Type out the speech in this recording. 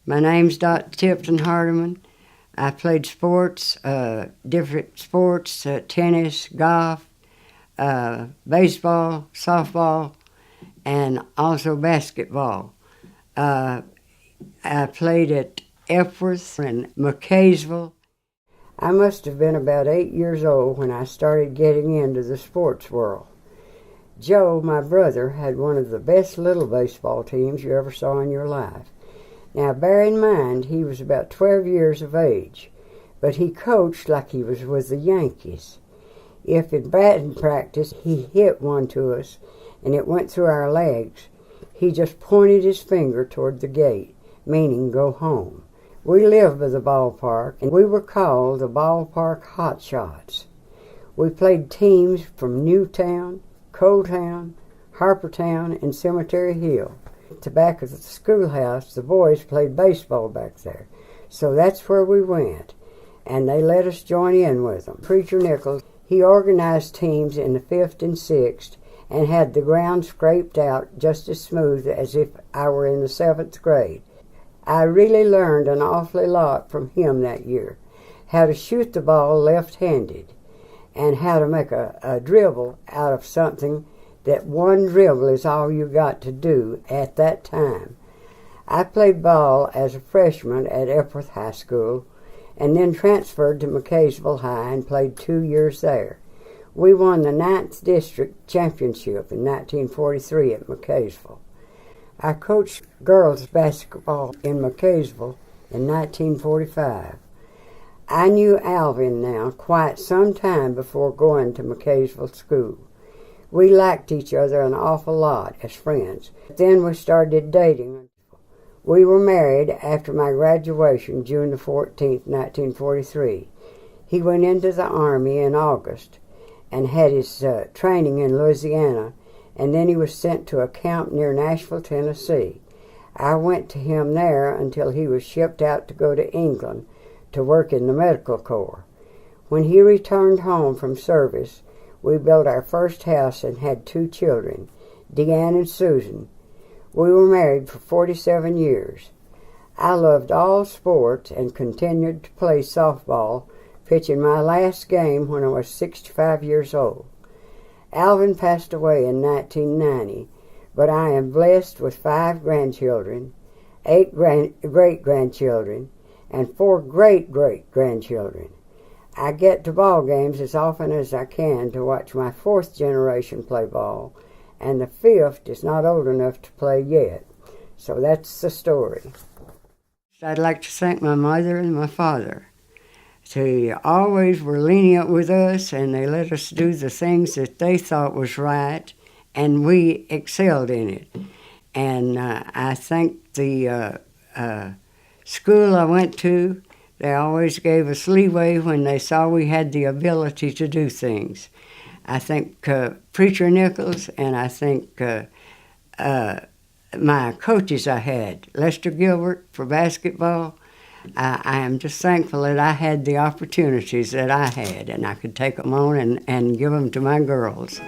My name's Dr. Tipton Hardeman. I played sports, different sports, tennis, golf, baseball, softball, and also basketball. I played at Epworth and McCaysville. I must have been about 8 years old when I started getting into the sports world. Joe, my brother, had one of the best little baseball teams you ever saw in your life. Now, bear in mind, he was about 12 years of age, but he coached like he was with the Yankees. If in batting practice he hit one to us and it went through our legs, he just pointed his finger toward the gate, meaning go home. We lived by the ballpark, and we were called the Ballpark Hot Shots. We played teams from Newtown, Coaltown, Harpertown, and Cemetery Hill. To back of the schoolhouse, the boys played baseball back there. So that's where we went, and they let us join in with them. Preacher Nichols, he organized teams in the 5th and 6th and had the ground scraped out just as smooth as if I were in the 7th grade. I really learned an awfully lot from him that year. How to shoot the ball left-handed and how to make a dribble out of something that one dribble is all you got to do at that time. I played ball as a freshman at Epworth High School and then transferred to McCaysville High and played 2 years there. We won the 9th District Championship in 1943 at McCaysville. I coached girls basketball in McCaysville in 1945. I knew Alvin now quite some time before going to McCaysville School. We liked each other an awful lot as friends. Then we started dating. We were married after my graduation, June the 14th, 1943. He went into the Army in August and had his training in Louisiana, and then he was sent to a camp near Nashville, Tennessee. I went to him there until he was shipped out to go to England to work in the medical corps. When he returned home from service, we built our first house and had 2 children, Deanne and Susan. We were married for 47 years. I loved all sports and continued to play softball, pitching my last game when I was 65 years old. Alvin passed away in 1990, but I am blessed with 5 grandchildren, 8 great-grandchildren, and 4 great-great-grandchildren. I get to ball games as often as I can to watch my 4th generation play ball, and the 5th is not old enough to play yet. So that's the story. I'd like to thank my mother and my father. They always were lenient with us, and they let us do the things that they thought was right, and we excelled in it. And I thank the school I went to. They always gave us leeway when they saw we had the ability to do things. I thank Preacher Nichols, and I thank my coaches I had, Lester Gilbert for basketball. I am just thankful that I had the opportunities that I had, and I could take them on and give them to my girls.